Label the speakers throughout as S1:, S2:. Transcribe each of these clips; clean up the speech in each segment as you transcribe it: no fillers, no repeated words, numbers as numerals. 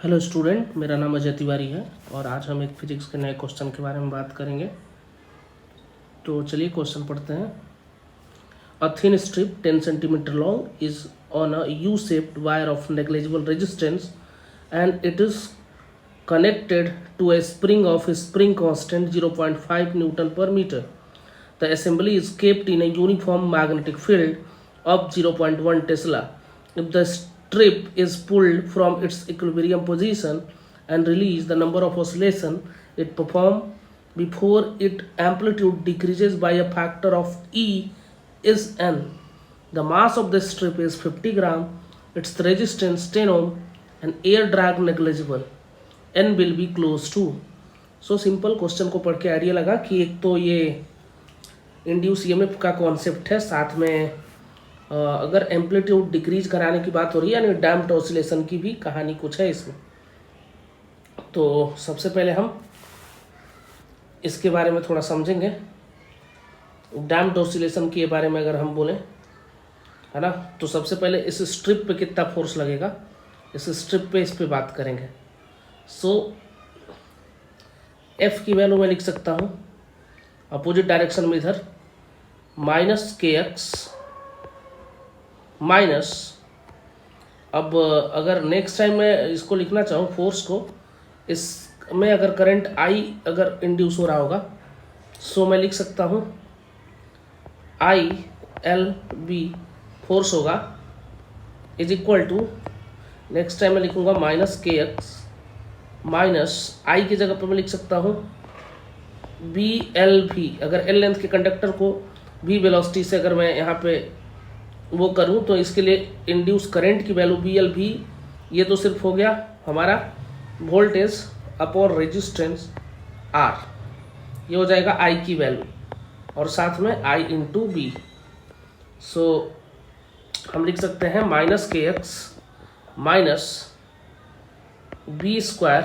S1: Hello student, मेरा नाम अजय तिवारी है और आज हम एक फिजिक्स के नए क्वेश्चन के बारे में बात करेंगे। तो चलिए क्वेश्चन पढ़ते हैं। A thin strip 10 centimetre long is on a U shaped wire of negligible resistance and it is connected to a spring of a spring constant 0.5 Newton per meter. The assembly is kept in a uniform magnetic field of 0.1 Tesla. If the strip is pulled from its equilibrium position and release, the number of oscillation it performs before its amplitude decreases by a factor of E is n. The mass of the strip is 50 gram, its resistance 10 ohm, and air drag negligible. n will be close to. So simple question को पढ़ के idea लगा कि एक तो ये induce EMF का concept है, साथ में अगर एम्पलीट्यूड डिक्रीज कराने की बात हो रही है यानी डैम्प्ड ऑसिलेशन की भी कहानी कुछ है इसमें। तो सबसे पहले हम इसके बारे में थोड़ा समझेंगे। डैम्प्ड ऑसिलेशन के बारे में अगर हम बोलें, है ना, तो सबसे पहले इस स्ट्रिप पे कितना फोर्स लगेगा, इस स्ट्रिप पे इस पे बात करेंगे। सो एफ की वैल्यू मैं लिख सकता हूँ अपोजिट डायरेक्शन में इधर -kx माइनस, अब अगर नेक्स्ट टाइम मैं इसको लिखना चाहूँ फोर्स को, इसमें अगर करंट आई अगर इंड्यूस हो रहा होगा, सो मैं लिख सकता हूँ ILB फोर्स होगा is equal to, next time मैं लिखूँगा -kx माइनस आई की जगह पर मैं लिख सकता हूँ BLV। अगर एल लेंथ के कंडक्टर को भी वेलोसिटी से अगर मैं यहाँ पे वो करूँ तो इसके लिए इंड्यूस करंट की वैल्यू BLV, ये तो सिर्फ हो गया हमारा वोल्टेज अपॉन रेजिस्टेंस R, ये हो जाएगा I की वैल्यू और साथ में I इंटू B। सो हम लिख सकते हैं -kx minus B square,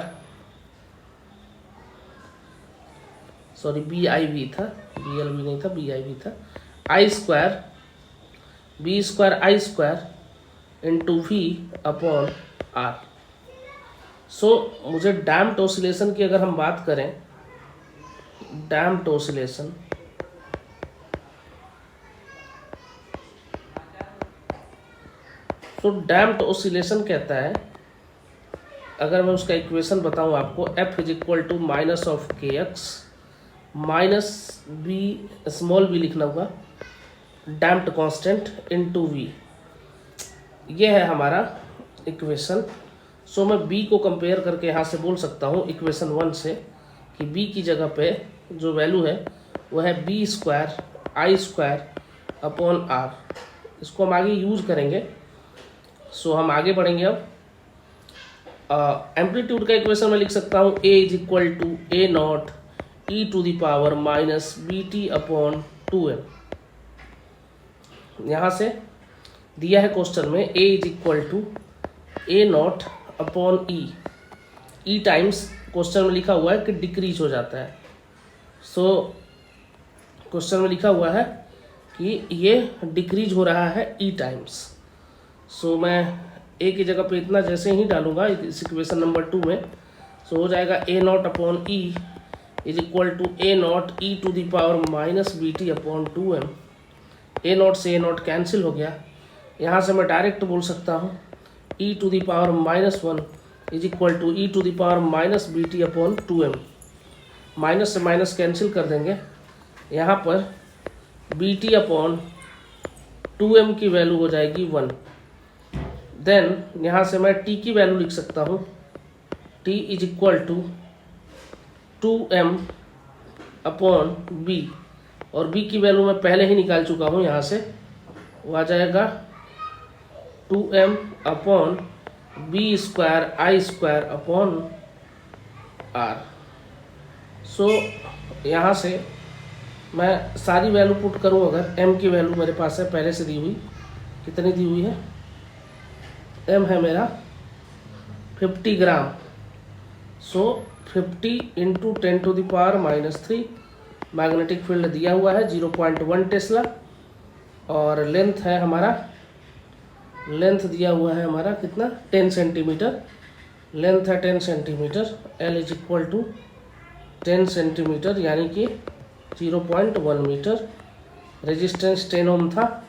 S1: sorry BIV था, BLV नहीं था, BIV था, I square B square I square into V upon R। So मुझे डैम्प्ड ऑसिलेशन की अगर हम बात करें, डैम्प्ड ऑसिलेशन, तो डैम्प्ड ऑसिलेशन कहता है, अगर मैं उसका इक्वेशन बताऊं आपको, F is equal to minus of kx minus B small b लिखना होगा डैम्प्ड कांस्टेंट इनटू v, ये है हमारा इक्वेशन। सो मैं b को कंपेयर करके यहाँ से बोल सकता हूँ इक्वेशन 1 से कि b की जगह पे जो वैल्यू है वो है B square I square upon r। इसको हम आगे यूज करेंगे। सो हम आगे बढ़ेंगे। अब एम्पलीट्यूड का इक्वेशन मैं लिख सकता हूँ A is equal to A0 e to the power minus BT upon 2m। यहाँ से दिया है क्वेश्चन में A is equal to A0 upon E times question में लिखा हुआ है कि डिक्रीज हो जाता है। सो क्वेश्चन में लिखा हुआ है कि ये डिक्रीज हो रहा है E टाइम्स। सो मैं ए की जगह पे इतना जैसे ही डालूंगा इस इक्वेशन नंबर 2 में, सो हो जाएगा A0 upon E is equal to A0 e to the power minus BT upon 2m। A0 से A0 कैंसिल हो गया। यहाँ से मैं डायरेक्ट बोल सकता हूँ e to the power -1 is equal to e to the power minus BT upon 2m। Minus से माइनस कैंसिल कर देंगे, यहाँ पर BT अपॉन 2m की वैल्यू हो जाएगी 1। देन यहाँ से मैं t की वैल्यू लिख सकता हूँ t is equal to 2m upon b, और b की वैल्यू मैं पहले ही निकाल चुका हूँ, यहाँ से वो आ जाएगा 2m upon b square I square upon r। सो यहाँ से मैं सारी वैल्यू पुट करूँ, अगर m की वैल्यू मेरे पास है पहले से दी हुई, कितनी दी हुई है, m है मेरा 50 gram. So 50 into 10 to the power -3, magnetic field दिया हुआ है 0.1 टेस्ला, और लेंथ है हमारा, लेंथ दिया हुआ है हमारा कितना 10 सेंटीमीटर। लेंथ है 10 centimetre, L is equal to 10 centimetre यानी कि 0.1 मीटर, रेजिस्टेंस 10 ओम था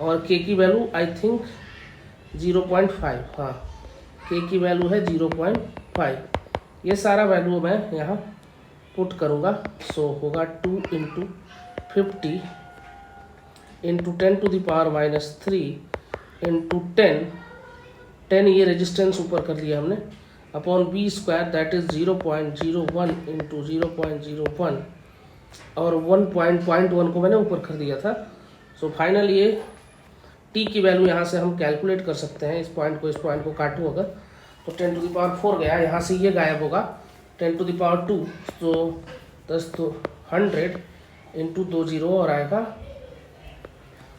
S1: और के की वैल्यू आई थिंक 0.5, हाँ के की वैल्यू है 0.5। ये सारा वैल्यू मैं यहाँ पुट करूँगा। सो होगा 2 इंटू 50 इंटू 10⁻³ इंटू 10 ये रेजिस्टेंस ऊपर कर लिया हमने, upon b² that is 0.01 into 0.01 और 1.1 को मैंने ऊपर कर दिया था। सो फाइनल ये t की वैल्यू यहाँ से हम कैलकुलेट कर सकते हैं। इस पॉइंट को काटूँ अगर तो 10⁴ गया, यहाँ से ये गायब होगा 10⁻², तो 10 तो 100 इंटू 2 0 और आएगा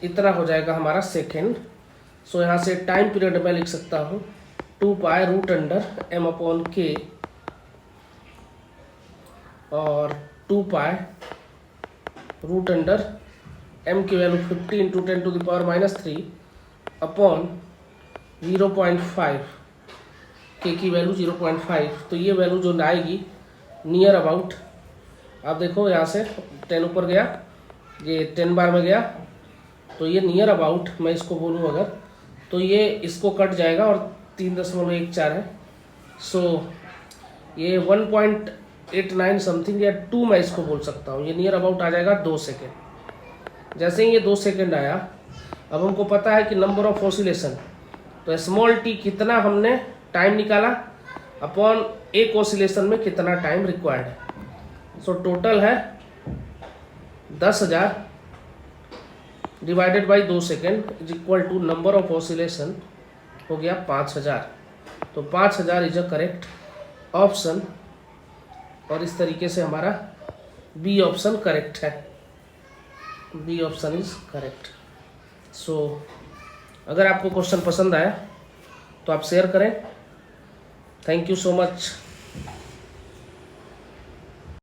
S1: इतना हो जाएगा हमारा सेकेंड। सो यहाँ से टाइम पीरियड मैं लिख सकता हूँ 2π√m/k और 2π√m की वैल्यू 50 इंटू 10⁻³ अपॉन 0.5, के की वैल्यू 0.5। तो ये वैल्यू जो आएगी नियर अबाउट, आप देखो यहाँ से 10 ऊपर गया, ये 10 बार में गया, तो ये नियर अबाउट मैं इसको बोलूँ अगर तो ये इसको कट जाएगा और 3.14 है। सो ये 1.89 समथिंग या 2 मैं इसको बोल सकता हूँ। ये नियर अबाउट आ जाएगा 2 सेकेंड। जैसे ही ये 2 सेकेंड आया, अब हमको पता है कि नंबर ऑफ ऑसिलेशन, तो स्मॉल टी कितना हमने टाइम निकाला अपॉन एक ऑसिलेशन में कितना टाइम रिक्वायर्ड है। सो टोटल है 10,000 divided by 2 second is equal to number of oscillation हो गया 5,000। तो 5,000 इज अ करेक्ट ऑप्शन और इस तरीके से हमारा बी ऑप्शन करेक्ट है। B option is correct. So अगर आपको क्वेश्चन पसंद आया तो आप शेयर करें। Thank you so much.